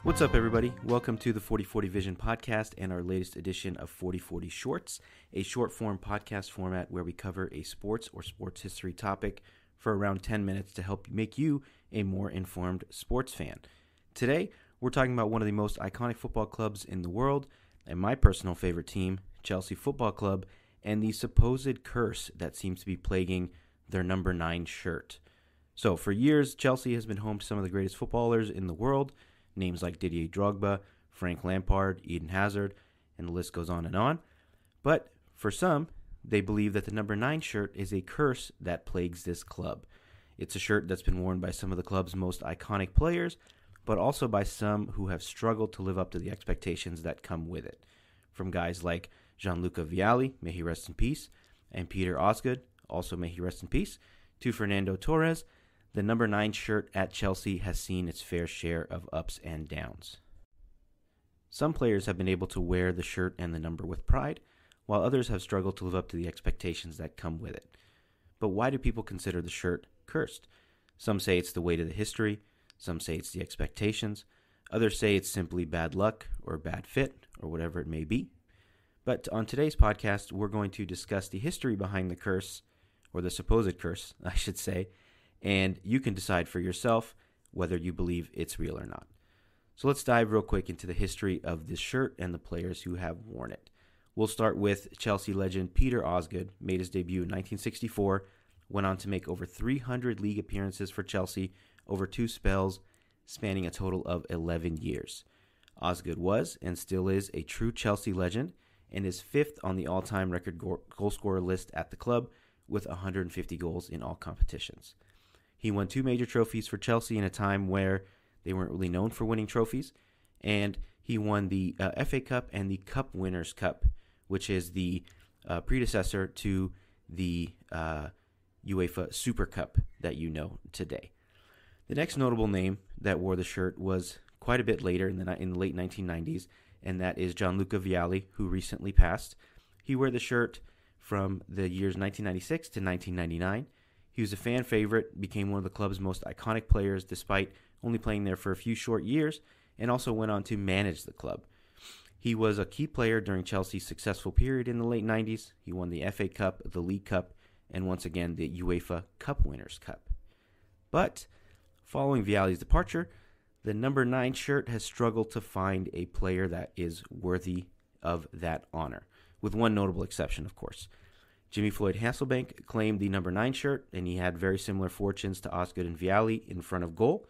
What's up, everybody? Welcome to the 4040 Vision podcast and our latest edition of 4040 Shorts, a short-form podcast format where we cover a sports or sports history topic for around 10 minutes to help make you a more informed sports fan. Today, we're talking about one of the most iconic football clubs in the world, and my personal favorite team, Chelsea Football Club, and the supposed curse that seems to be plaguing their number 9 shirt. So, for years, Chelsea has been home to some of the greatest footballers in the world, names like Didier Drogba, Frank Lampard, Eden Hazard, and the list goes on and on. But for some, they believe that the number 9 shirt is a curse that plagues this club. It's a shirt that's been worn by some of the club's most iconic players, but also by some who have struggled to live up to the expectations that come with it. From guys like Gianluca Vialli, may he rest in peace, and Peter Osgood, also may he rest in peace, to Fernando Torres, the number 9 shirt at Chelsea has seen its fair share of ups and downs. Some players have been able to wear the shirt and the number with pride, while others have struggled to live up to the expectations that come with it. But why do people consider the shirt cursed? Some say it's the weight of the history, some say it's the expectations, others say it's simply bad luck or bad fit or whatever it may be. But on today's podcast, we're going to discuss the history behind the curse, or the supposed curse, I should say, and you can decide for yourself whether you believe it's real or not. So let's dive real quick into the history of this shirt and the players who have worn it. We'll start with Chelsea legend Peter Osgood, made his debut in 1964, went on to make over 300 league appearances for Chelsea over 2 spells, spanning a total of 11 years. Osgood was, and still is, a true Chelsea legend, and is 5th on the all-time record goal scorer list at the club, with 150 goals in all competitions. He won 2 major trophies for Chelsea in a time where they weren't really known for winning trophies, and he won the FA Cup and the Cup Winners' Cup, which is the predecessor to the UEFA Super Cup that you know today. The next notable name that wore the shirt was quite a bit later in the late 1990s, and that is Gianluca Vialli, who recently passed. He wore the shirt from the years 1996 to 1999. He was a fan favorite, became one of the club's most iconic players despite only playing there for a few short years, and also went on to manage the club. He was a key player during Chelsea's successful period in the late 90s. He won the FA Cup, the League Cup, and once again the UEFA Cup Winners' Cup. But following Vialli's departure, the number 9 shirt has struggled to find a player that is worthy of that honor, with one notable exception, of course. Jimmy Floyd Hasselbank claimed the number 9 shirt, and he had very similar fortunes to Osgood and Vialli in front of goal.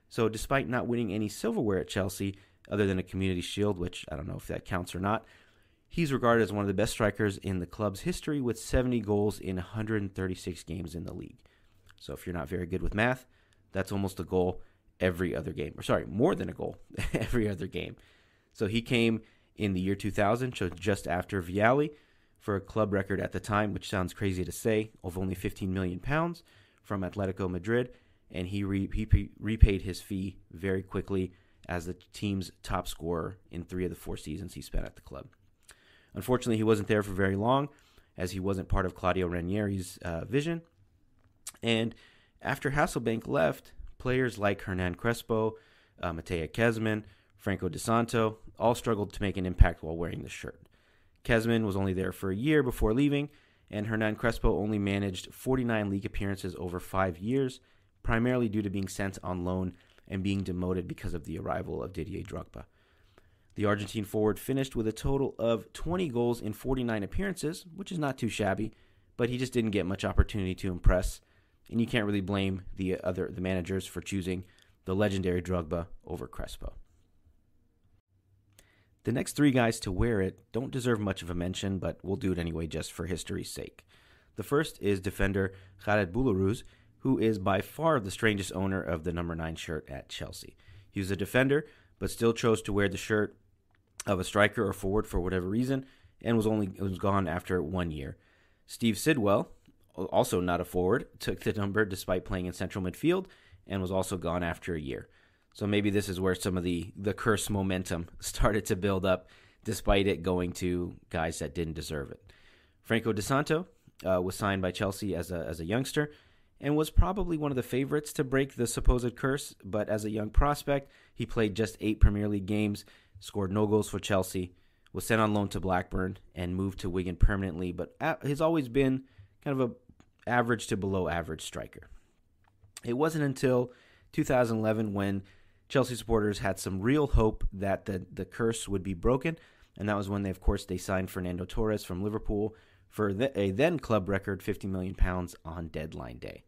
So despite not winning any silverware at Chelsea, other than a Community Shield, which I don't know if that counts or not, he's regarded as one of the best strikers in the club's history with 70 goals in 136 games in the league. So if you're not very good with math, that's almost a goal every other game. Or sorry, more than a goal every other game. So he came in the year 2000, so just after Vialli, for a club record at the time, which sounds crazy to say, of only £15 million from Atletico Madrid, and he repaid his fee very quickly as the team's top scorer in 3 of the 4 seasons he spent at the club. Unfortunately, he wasn't there for very long, as he wasn't part of Claudio Ranieri's vision, and after Hasselbank left, players like Hernan Crespo, Mattea Kezman, Franco De Santo all struggled to make an impact while wearing the shirt. Kezman was only there for a year before leaving, and Hernan Crespo only managed 49 league appearances over 5 years, primarily due to being sent on loan and being demoted because of the arrival of Didier Drogba. The Argentine forward finished with a total of 20 goals in 49 appearances, which is not too shabby, but he just didn't get much opportunity to impress, and you can't really blame the managers for choosing the legendary Drogba over Crespo. The next 3 guys to wear it don't deserve much of a mention, but we'll do it anyway just for history's sake. The first is defender Khaled, who is by far the strangest owner of the number 9 shirt at Chelsea. He was a defender, but still chose to wear the shirt of a striker or forward for whatever reason, and was gone after 1 year. Steve Sidwell, also not a forward, took the number despite playing in central midfield, and was also gone after a year. So maybe this is where some of the curse momentum started to build up, despite it going to guys that didn't deserve it. Franco De Santo was signed by Chelsea as a youngster, and was probably one of the favorites to break the supposed curse, but as a young prospect, he played just 8 Premier League games, scored no goals for Chelsea, was sent on loan to Blackburn, and moved to Wigan permanently, but has always been kind of a average to below average striker. It wasn't until 2011 when Chelsea supporters had some real hope that the curse would be broken, and that was when they signed Fernando Torres from Liverpool for a then club record £50 million on deadline day.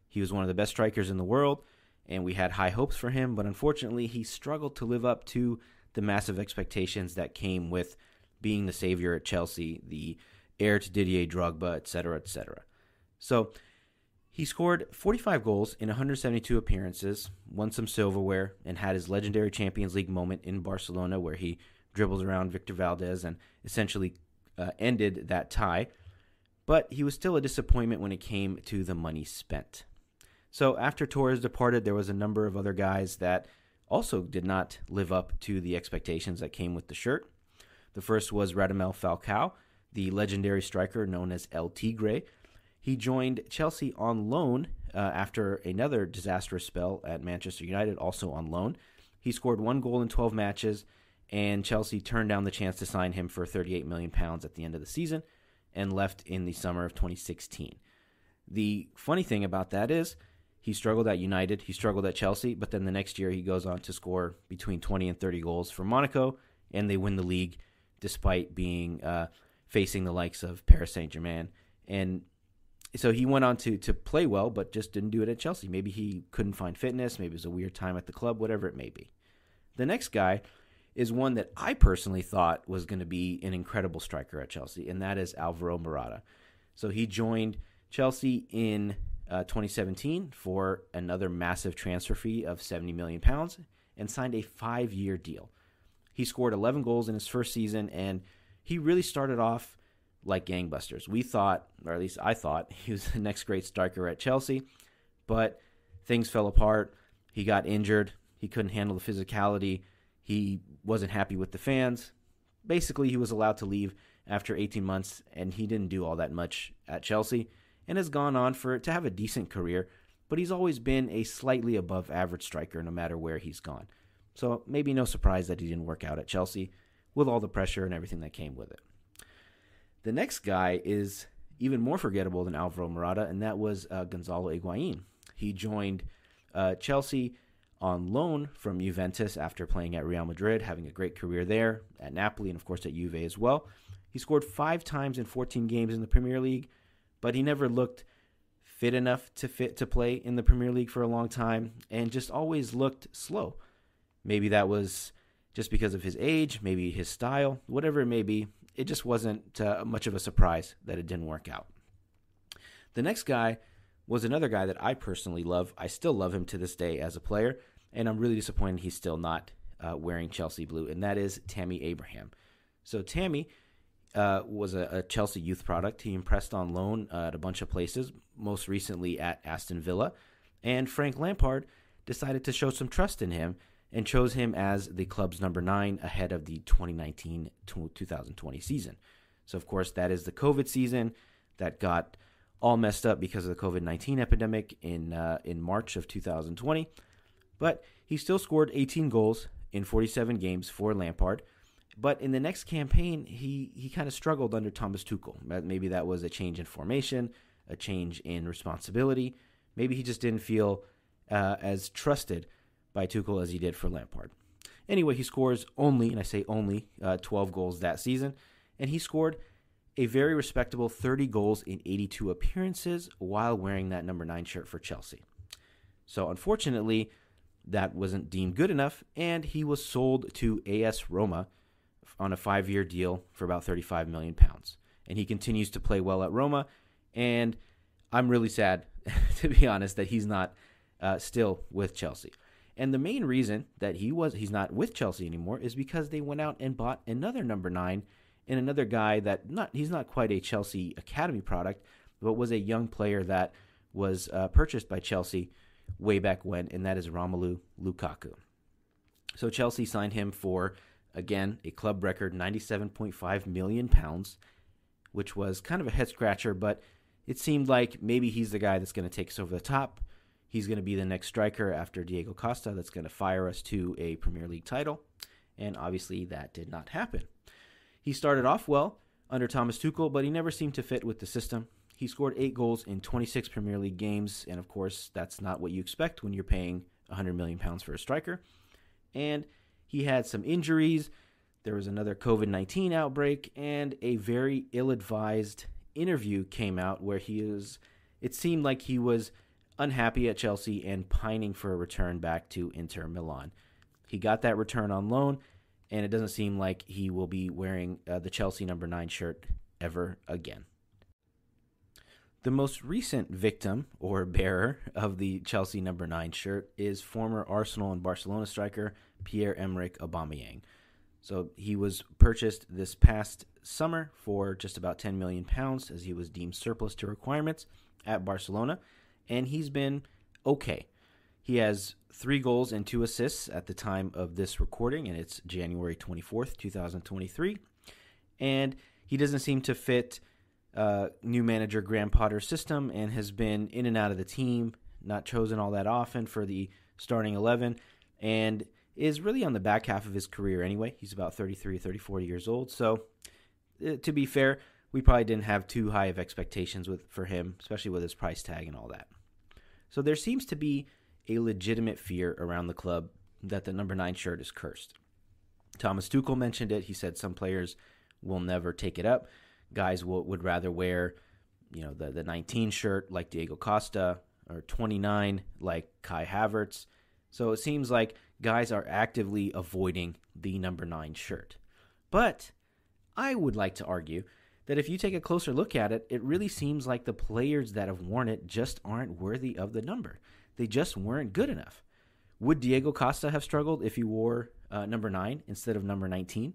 He was one of the best strikers in the world, and we had high hopes for him, but unfortunately he struggled to live up to the massive expectations that came with being the savior at Chelsea, the heir to Didier Drogba, etc., etc. So he scored 45 goals in 172 appearances, won some silverware, and had his legendary Champions League moment in Barcelona where he dribbles around Victor Valdez and essentially ended that tie. But he was still a disappointment when it came to the money spent. So after Torres departed, there was a number of other guys that also did not live up to the expectations that came with the shirt. The first was Radamel Falcao, the legendary striker known as El Tigre. He joined Chelsea on loan after another disastrous spell at Manchester United, also on loan. He scored 1 goal in 12 matches, and Chelsea turned down the chance to sign him for £38 million at the end of the season and left in the summer of 2016. The funny thing about that is he struggled at United, he struggled at Chelsea, but then the next year he goes on to score between 20 and 30 goals for Monaco, and they win the league despite being facing the likes of Paris Saint-Germain. And so he went on to play well, but just didn't do it at Chelsea. Maybe he couldn't find fitness, maybe it was a weird time at the club, whatever it may be. The next guy is one that I personally thought was going to be an incredible striker at Chelsea, and that is Alvaro Morata. So he joined Chelsea in 2017 for another massive transfer fee of £70 million and signed a 5-year deal. He scored 11 goals in his first season, and he really started off like gangbusters. We thought, or at least I thought, he was the next great striker at Chelsea, but things fell apart. He got injured. He couldn't handle the physicality. He wasn't happy with the fans. Basically, he was allowed to leave after 18 months, and he didn't do all that much at Chelsea and has gone on to have a decent career, but he's always been a slightly above average striker no matter where he's gone. So maybe no surprise that he didn't work out at Chelsea with all the pressure and everything that came with it. The next guy is even more forgettable than Alvaro Morata, and that was Gonzalo Higuain. He joined Chelsea on loan from Juventus after playing at Real Madrid, having a great career there, at Napoli, and of course at Juve as well. He scored 5 times in 14 games in the Premier League, but he never looked fit enough to play in the Premier League for a long time, and just always looked slow. Maybe that was just because of his age, maybe his style, whatever it may be. It just wasn't much of a surprise that it didn't work out. The next guy was another guy that I personally love. I still love him to this day as a player, and I'm really disappointed he's still not wearing Chelsea blue, and that is Tammy Abraham. So Tammy was a Chelsea youth product. He impressed on loan at a bunch of places, most recently at Aston Villa, and Frank Lampard decided to show some trust in him and chose him as the club's number 9 ahead of the 2019-2020 season. So, of course, that is the COVID season that got all messed up because of the COVID-19 epidemic in March of 2020. But he still scored 18 goals in 47 games for Lampard. But in the next campaign, he kind of struggled under Thomas Tuchel. Maybe that was a change in formation, a change in responsibility. Maybe he just didn't feel as trusted by Tuchel as he did for Lampard. Anyway, he scores only, and I say only, 12 goals that season, and he scored a very respectable 30 goals in 82 appearances while wearing that number 9 shirt for Chelsea. So unfortunately, that wasn't deemed good enough, and he was sold to AS Roma on a 5-year deal for about £35 million. And he continues to play well at Roma, and I'm really sad, to be honest, that he's not still with Chelsea. And the main reason that he's not with Chelsea anymore is because they went out and bought another number 9 and another guy that he's not quite a Chelsea academy product, but was a young player that was purchased by Chelsea way back when, and that is Romelu Lukaku. So Chelsea signed him for, again, a club record £97.5 million, which was kind of a head-scratcher, but it seemed like maybe he's the guy that's going to take us over the top. He's going to be the next striker after Diego Costa that's going to fire us to a Premier League title. And obviously that did not happen. He started off well under Thomas Tuchel, but he never seemed to fit with the system. He scored 8 goals in 26 Premier League games, and of course, that's not what you expect when you're paying £100 million for a striker. And he had some injuries. There was another COVID-19 outbreak, and a very ill-advised interview came out where it seemed like he was unhappy at Chelsea and pining for a return back to Inter Milan. He got that return on loan, and it doesn't seem like he will be wearing the Chelsea number 9 shirt ever again. The most recent victim or bearer of the Chelsea number 9 shirt is former Arsenal and Barcelona striker Pierre-Emerick Aubameyang. So he was purchased this past summer for just about £10 million as he was deemed surplus to requirements at Barcelona, and he's been okay. He has 3 goals and 2 assists at the time of this recording, and it's January 24th, 2023. And he doesn't seem to fit new manager Graham Potter's system and has been in and out of the team, not chosen all that often for the starting 11, and is really on the back half of his career anyway. He's about 33 or 34 years old. So, to be fair, we probably didn't have too high of expectations for him, especially with his price tag and all that. So there seems to be a legitimate fear around the club that the number 9 shirt is cursed. Thomas Tuchel mentioned it. He said some players will never take it up. Guys would rather wear, the 19 shirt like Diego Costa or 29 like Kai Havertz. So it seems like guys are actively avoiding the number 9 shirt. But I would like to argue that if you take a closer look at it, it really seems like the players that have worn it just aren't worthy of the number. They just weren't good enough. Would Diego Costa have struggled if he wore number 9 instead of number 19?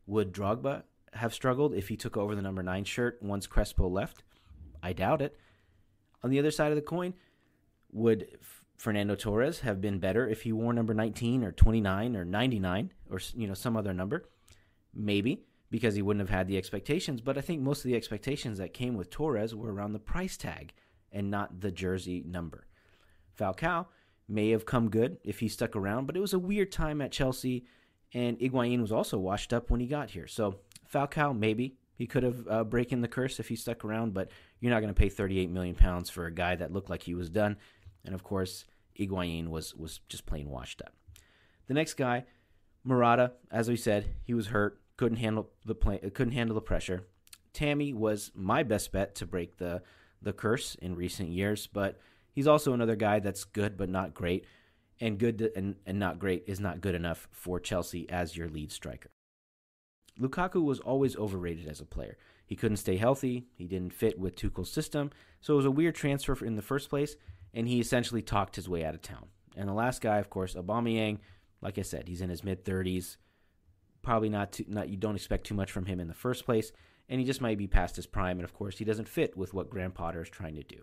Would Drogba have struggled if he took over the number 9 shirt once Crespo left? I doubt it. On the other side of the coin, would Fernando Torres have been better if he wore number 19 or 29 or 99 or some other number? Maybe, because he wouldn't have had the expectations. But I think most of the expectations that came with Torres were around the price tag and not the jersey number. Falcao may have come good if he stuck around, but it was a weird time at Chelsea, and Higuain was also washed up when he got here. So Falcao, maybe he could have broken the curse if he stuck around, but you're not going to pay £38 million for a guy that looked like he was done. And of course, Higuain was just plain washed up. The next guy, Morata, as we said, he was hurt, couldn't handle the pressure. Tammy was my best bet to break the curse in recent years, but he's also another guy that's good but not great, and good and not great is not good enough for Chelsea as your lead striker. Lukaku was always overrated as a player. He couldn't stay healthy, he didn't fit with Tuchel's system, so it was a weird transfer in the first place, and he essentially talked his way out of town. And the last guy, of course, Aubameyang, like I said, he's in his mid-30s. Probably not you don't expect too much from him in the first place, and he just might be past his prime, and of course, he doesn't fit with what Graham Potter is trying to do.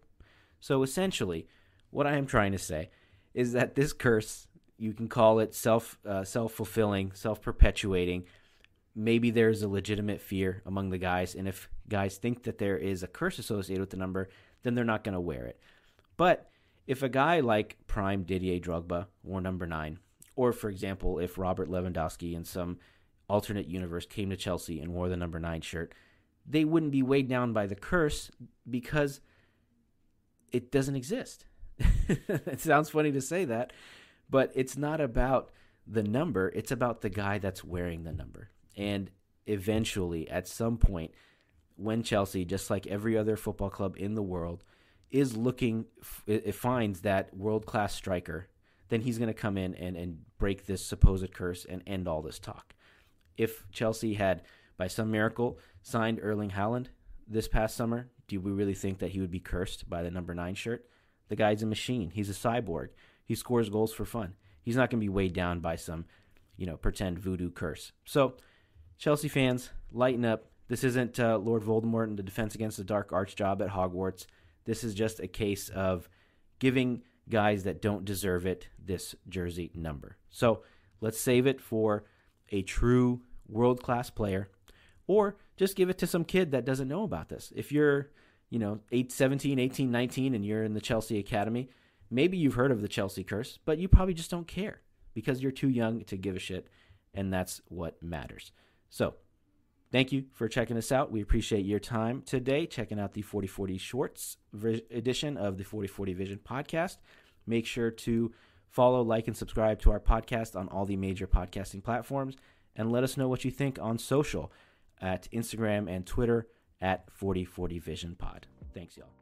So essentially, what I am trying to say is that this curse, you can call it self-fulfilling, self-perpetuating. Maybe there's a legitimate fear among the guys, and if guys think that there is a curse associated with the number, then they're not going to wear it. But if a guy like prime Didier Drogba wore number 9, or for example, if Robert Lewandowski in some alternate universe came to Chelsea and wore the number 9 shirt, they wouldn't be weighed down by the curse because it doesn't exist. It sounds funny to say that, but it's not about the number. It's about the guy that's wearing the number. And eventually, at some point, when Chelsea, just like every other football club in the world, is looking, it finds that world-class striker, then he's going to come in and break this supposed curse and end all this talk. If Chelsea had, by some miracle, signed Erling Haaland this past summer, do we really think that he would be cursed by the number 9 shirt? The guy's a machine. He's a cyborg. He scores goals for fun. He's not going to be weighed down by some, pretend voodoo curse. So, Chelsea fans, lighten up. This isn't Lord Voldemort and the Defense Against the Dark Arts job at Hogwarts. This is just a case of giving guys that don't deserve it this jersey number. So, let's save it for a true world-class player, or just give it to some kid that doesn't know about this. If you're 17, 18, 19, and you're in the Chelsea Academy, maybe you've heard of the Chelsea curse, but you probably just don't care because you're too young to give a shit, and that's what matters. So, thank you for checking us out. We appreciate your time today, checking out the 4040 Shorts edition of the 4040 Vision podcast. Make sure to follow, like, and subscribe to our podcast on all the major podcasting platforms, and let us know what you think on social at Instagram and Twitter at 4040 Vision Pod. Thanks, y'all.